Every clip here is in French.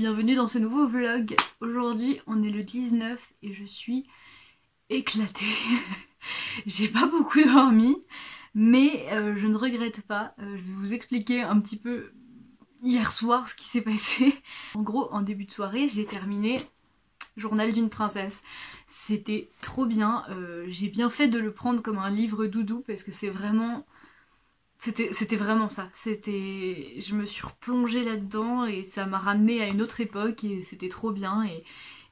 bienvenue dans ce nouveau vlog. Aujourd'hui on est le 19 et je suis éclatée. J'ai pas beaucoup dormi mais je ne regrette pas. Je vais vous expliquer un petit peu hier soir ce qui s'est passé. En gros en début de soirée j'ai terminé Journal d'une princesse. C'était trop bien, j'ai bien fait de le prendre comme un livre doudou parce que c'est vraiment... C'était vraiment ça, je me suis replongée là-dedans et ça m'a ramenée à une autre époque et c'était trop bien et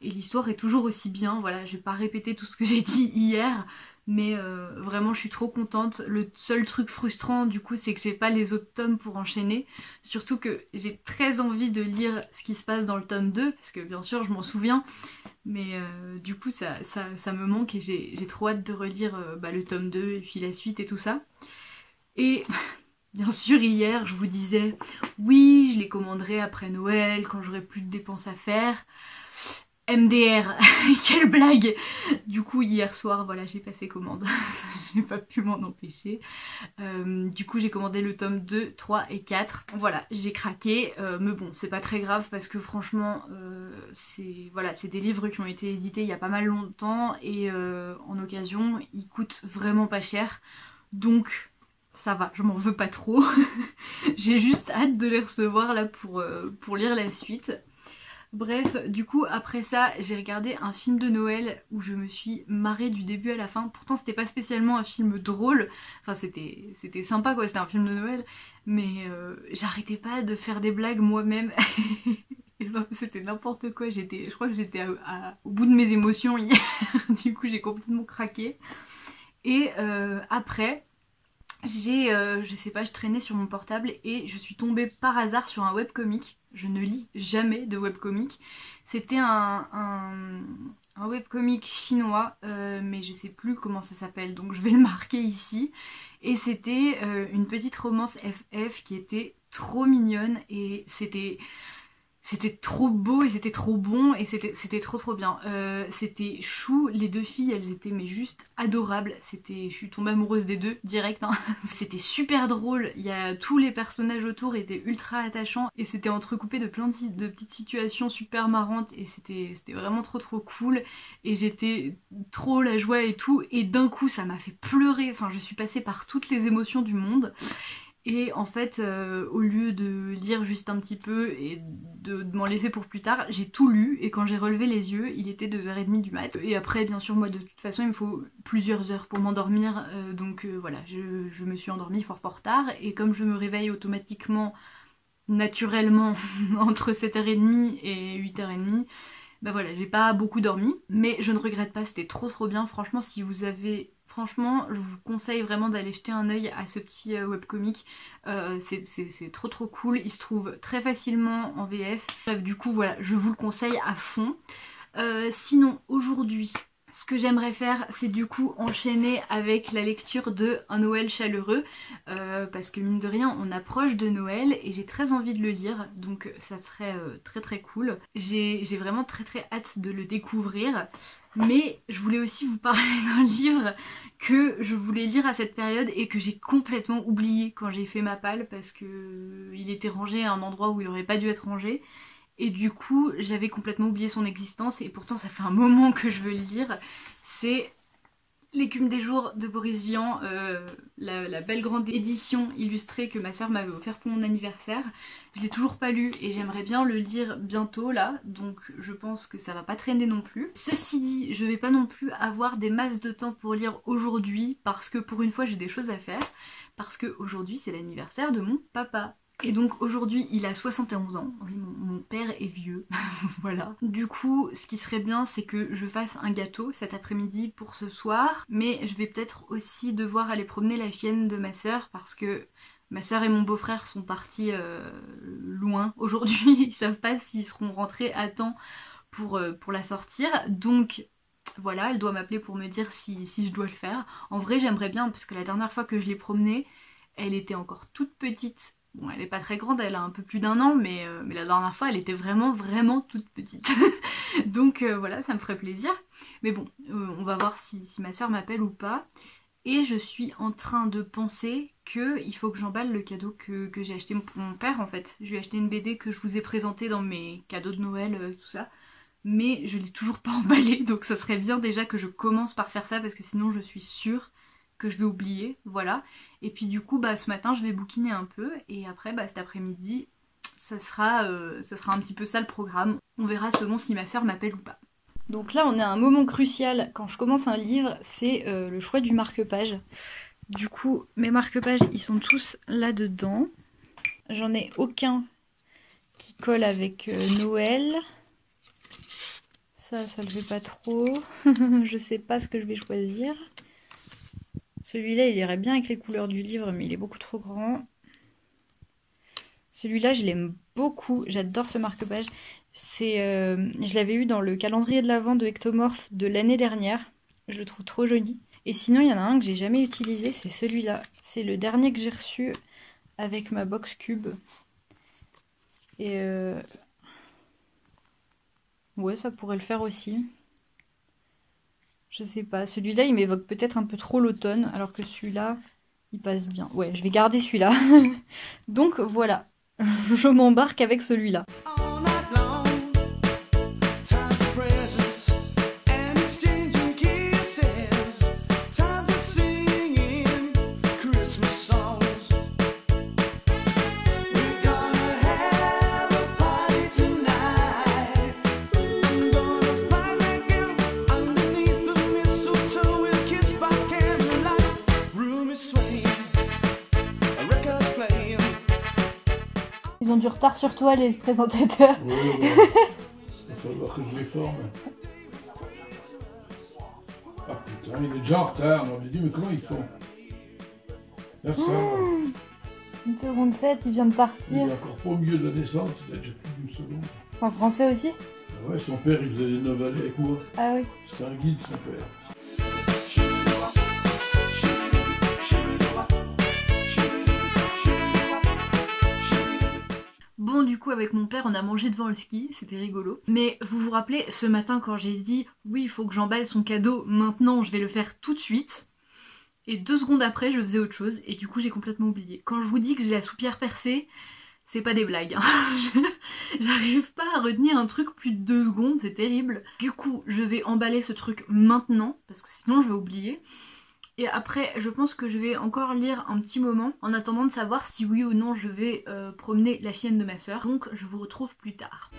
l'histoire est toujours aussi bien. Voilà, je vais pas répéter tout ce que j'ai dit hier, mais vraiment je suis trop contente. Le seul truc frustrant du coup c'est que j'ai pas les autres tomes pour enchaîner, surtout que j'ai très envie de lire ce qui se passe dans le tome 2 parce que bien sûr je m'en souviens, mais du coup ça me manque et j'ai trop hâte de relire le tome 2 et puis la suite et tout ça. Et bien sûr hier je vous disais oui je les commanderai après Noël quand j'aurai plus de dépenses à faire. MDR, quelle blague. Du coup hier soir voilà j'ai passé commande, j'ai pas pu m'en empêcher. Du coup j'ai commandé le tome 2, 3 et 4. Voilà j'ai craqué, mais bon c'est pas très grave parce que franchement c'est des livres qui ont été édités il y a pas mal longtemps et en occasion ils coûtent vraiment pas cher. Donc ça va, je m'en veux pas trop. J'ai juste hâte de les recevoir là pour lire la suite. Bref, du coup après ça j'ai regardé un film de Noël où je me suis marrée du début à la fin. Pourtant c'était pas spécialement un film drôle, enfin c'était sympa quoi, c'était un film de Noël, mais j'arrêtais pas de faire des blagues moi-même. C'était n'importe quoi, je crois que j'étais au bout de mes émotions hier. Du coup j'ai complètement craqué. Et après je sais pas, je traînais sur mon portable et je suis tombée par hasard sur un webcomic. Je ne lis jamais de webcomic. C'était un webcomic chinois, mais je sais plus comment ça s'appelle, donc je vais le marquer ici. Et c'était une petite romance FF qui était trop mignonne et c'était trop beau et c'était trop bon et c'était trop bien. C'était chou, les deux filles elles étaient mais juste adorables. Je suis tombée amoureuse des deux direct hein. C'était super drôle, tous les personnages autour étaient ultra attachants et c'était entrecoupé de plein de petites situations super marrantes et c'était vraiment trop cool et j'étais trop la joie et tout et d'un coup ça m'a fait pleurer. Enfin je suis passée par toutes les émotions du monde. Et en fait, au lieu de lire juste un petit peu et de m'en laisser pour plus tard, j'ai tout lu et quand j'ai relevé les yeux, il était 2h30 du mat. Et après, bien sûr, moi de toute façon, il me faut plusieurs heures pour m'endormir. Donc voilà, je me suis endormie fort tard et comme je me réveille automatiquement, naturellement, entre 7h30 et 8h30, bah voilà, j'ai pas beaucoup dormi. Mais je ne regrette pas, c'était trop bien. Franchement, si vous avez... Franchement, je vous conseille vraiment d'aller jeter un œil à ce petit webcomic. C'est trop cool. Il se trouve très facilement en VF. Bref, du coup, voilà, je vous le conseille à fond. Sinon, aujourd'hui, ce que j'aimerais faire, c'est du coup enchaîner avec la lecture de Un Noël chaleureux. Parce que mine de rien, on approche de Noël et j'ai très envie de le lire. Donc ça serait très cool. J'ai vraiment très hâte de le découvrir. Mais je voulais aussi vous parler d'un livre que je voulais lire à cette période et que j'ai complètement oublié quand j'ai fait ma palle parce que il était rangé à un endroit où il aurait pas dû être rangé. Et du coup j'avais complètement oublié son existence et pourtant ça fait un moment que je veux le lire. C'est L'écume des jours de Boris Vian, la belle grande édition illustrée que ma soeur m'avait offert pour mon anniversaire. Je l'ai toujours pas lu et j'aimerais bien le lire bientôt là, donc je pense que ça va pas traîner non plus. Ceci dit, je vais pas non plus avoir des masses de temps pour lire aujourd'hui parce que pour une fois j'ai des choses à faire, parce que aujourd'hui c'est l'anniversaire de mon papa. Et donc aujourd'hui il a 71 ans, oui, mon père est vieux, voilà. Du coup ce qui serait bien c'est que je fasse un gâteau cet après-midi pour ce soir, mais je vais peut-être aussi devoir aller promener la chienne de ma soeur parce que ma soeur et mon beau-frère sont partis loin aujourd'hui, ils savent pas s'ils seront rentrés à temps pour la sortir, donc voilà, elle doit m'appeler pour me dire si je dois le faire. En vrai j'aimerais bien parce que la dernière fois que je l'ai promenée, elle était encore toute petite. Bon, elle est pas très grande, elle a un peu plus d'1 an, mais la dernière fois elle était vraiment toute petite. Donc voilà, ça me ferait plaisir. Mais bon, on va voir si ma soeur m'appelle ou pas. Et je suis en train de penser qu'il faut que j'emballe le cadeau que j'ai acheté pour mon père en fait. Je lui ai acheté une BD que je vous ai présentée dans mes cadeaux de Noël, tout ça. Mais je l'ai toujours pas emballée, donc ça serait bien déjà que je commence par faire ça parce que sinon je suis sûre que je vais oublier, voilà. Et puis du coup, ce matin je vais bouquiner un peu et après cet après-midi, ça sera un petit peu ça le programme. On verra selon si ma soeur m'appelle ou pas. Donc là on est à un moment crucial quand je commence un livre, c'est le choix du marque-page. Du coup mes marque-pages ils sont tous là-dedans. J'en ai aucun qui colle avec Noël. Ça le fait pas trop. Je sais pas ce que je vais choisir. Celui-là il irait bien avec les couleurs du livre mais il est beaucoup trop grand. Celui-là je l'aime beaucoup, j'adore ce marque-page. Je l'avais eu dans le calendrier de l'Avent de Ectomorph de l'année dernière. Je le trouve trop joli. Et sinon, il y en a un que j'ai jamais utilisé, c'est celui-là. C'est le dernier que j'ai reçu avec ma box cube. Et ouais, ça pourrait le faire aussi. Je sais pas. Celui-là, il m'évoque peut-être un peu trop l'automne, alors que celui-là, il passe bien. Ouais, je vais garder celui-là. Donc voilà, je m'embarque avec celui-là. Ils ont du retard sur toi, les présentateurs. Oui, il va falloir que je les forme. Ah putain, il est déjà en retard. On m'a dit, mais comment ils font? Personne. 1 seconde 7, il vient de Il partir. est encore pas au milieu de la naissance, il a déjà plus d'une seconde. En français aussi? Ah ouais, son père, il faisait les novelles avec moi. Ah oui. C'était un guide, son père. Bon, du coup avec mon père on a mangé devant le ski, c'était rigolo. Mais vous vous rappelez ce matin quand j'ai dit oui il faut que j'emballe son cadeau maintenant, je vais le faire tout de suite. Et 2 secondes après je faisais autre chose et du coup j'ai complètement oublié. Quand je vous dis que j'ai la soupière percée, c'est pas des blagues. Hein. J'arrive pas à retenir un truc plus de 2 secondes, c'est terrible. Du coup je vais emballer ce truc maintenant parce que sinon je vais oublier. Et après, je pense que je vais encore lire un petit moment en attendant de savoir si oui ou non je vais promener la chienne de ma soeur. Donc je vous retrouve plus tard.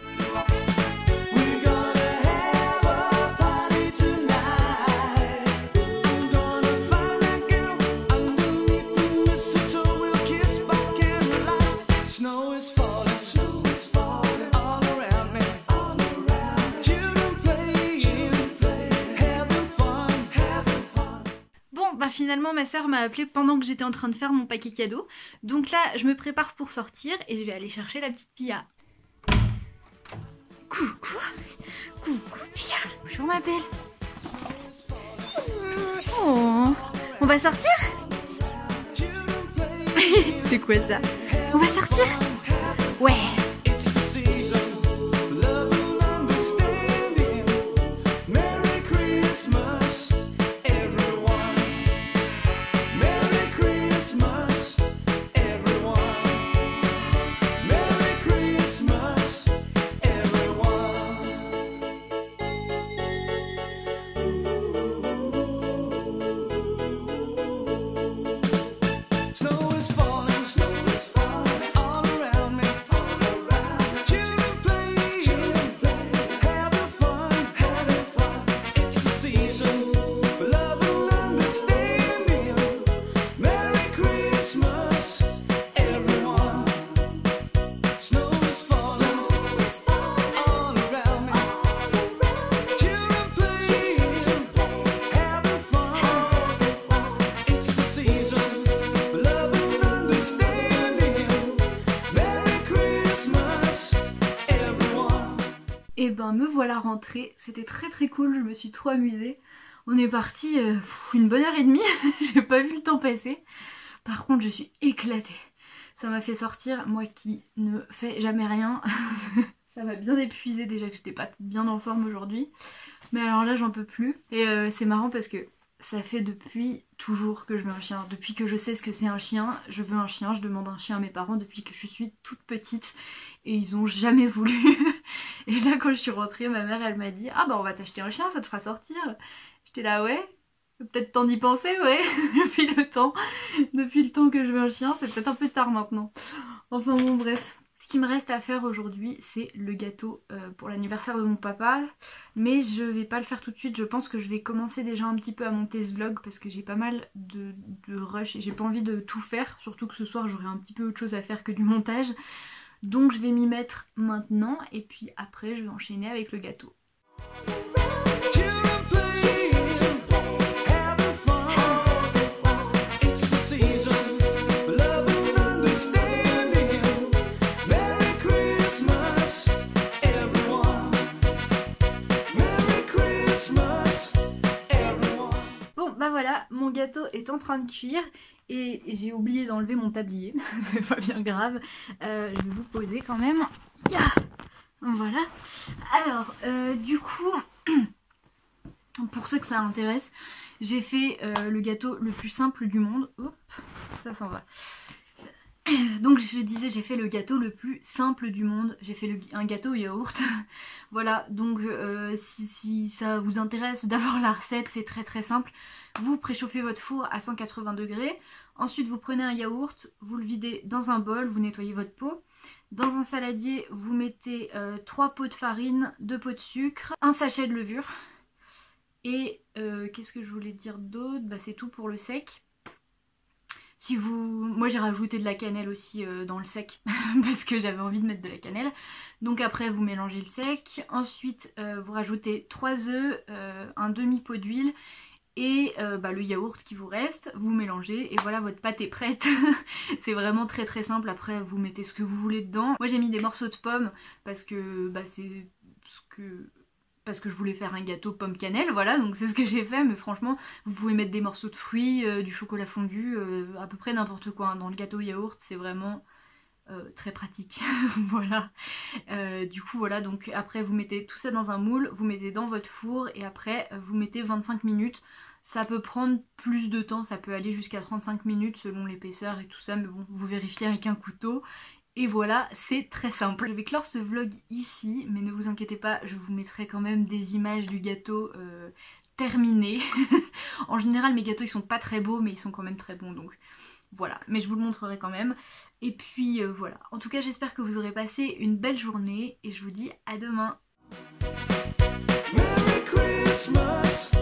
Finalement ma soeur m'a appelé pendant que j'étais en train de faire mon paquet cadeau. Donc là je me prépare pour sortir et je vais aller chercher la petite Pia. Coucou. Coucou Pia. Bonjour ma belle. Oh. On va sortir. C'est quoi ça? On va sortir? Ouais. Et ben me voilà rentrée, c'était très cool, je me suis trop amusée. On est parti une bonne heure et demie, j'ai pas vu le temps passer. Par contre je suis éclatée. Ça m'a fait sortir, moi qui ne fais jamais rien. Ça m'a bien épuisée déjà que j'étais pas bien en forme aujourd'hui. Mais alors là j'en peux plus. Et c'est marrant parce que ça fait depuis toujours que je veux un chien. Depuis que je sais ce que c'est un chien, je veux un chien. Je demande un chien à mes parents depuis que je suis toute petite et ils ont jamais voulu. Et là quand je suis rentrée, ma mère elle m'a dit ah bah on va t'acheter un chien, ça te fera sortir. J'étais là ouais, peut-être temps d'y penser ouais, depuis le temps que je veux un chien, c'est peut-être un peu tard maintenant. Enfin bon bref. Ce qui me reste à faire aujourd'hui, c'est le gâteau pour l'anniversaire de mon papa. Mais je vais pas le faire tout de suite, je pense que je vais commencer déjà un petit peu à monter ce vlog parce que j'ai pas mal de rush et j'ai pas envie de tout faire. Surtout que ce soir j'aurai un petit peu autre chose à faire que du montage. Donc je vais m'y mettre maintenant et puis après je vais enchaîner avec le gâteau. Voilà, mon gâteau est en train de cuire et j'ai oublié d'enlever mon tablier, c'est pas bien grave, je vais vous poser quand même, voilà. Alors du coup, pour ceux que ça intéresse, j'ai fait le gâteau le plus simple du monde, hop, ça s'en va. Donc je disais j'ai fait le gâteau le plus simple du monde, j'ai fait un gâteau au yaourt. Voilà, donc si ça vous intéresse d'avoir la recette, c'est très simple. Vous préchauffez votre four à 180 degrés, ensuite vous prenez un yaourt, vous le videz dans un bol, vous nettoyez votre pot. Dans un saladier, vous mettez 3 pots de farine, 2 pots de sucre, un sachet de levure. Et qu'est-ce que je voulais dire d'autre? Bah c'est tout pour le sec. Moi j'ai rajouté de la cannelle aussi dans le sec parce que j'avais envie de mettre de la cannelle. Donc après vous mélangez le sec, ensuite vous rajoutez 3 œufs, un demi-pot d'huile et le yaourt qui vous reste, vous mélangez et voilà votre pâte est prête. C'est vraiment très simple, après vous mettez ce que vous voulez dedans. Moi j'ai mis des morceaux de pommes parce que c'est ce que... parce que je voulais faire un gâteau pomme cannelle, voilà, donc c'est ce que j'ai fait, mais franchement, vous pouvez mettre des morceaux de fruits, du chocolat fondu, à peu près n'importe quoi, hein. Dans le gâteau yaourt, c'est vraiment très pratique, voilà. Du coup, voilà, donc après vous mettez tout ça dans un moule, vous mettez dans votre four, et après vous mettez 25 minutes. Ça peut prendre plus de temps, ça peut aller jusqu'à 35 minutes selon l'épaisseur et tout ça, mais bon, vous vérifiez avec un couteau. Et voilà, c'est très simple. Je vais clore ce vlog ici, mais ne vous inquiétez pas, je vous mettrai quand même des images du gâteau terminé. En général, mes gâteaux ils sont pas très beaux, mais ils sont quand même très bons, donc voilà. Mais je vous le montrerai quand même. Et puis voilà. En tout cas, j'espère que vous aurez passé une belle journée et je vous dis à demain. Merry Christmas.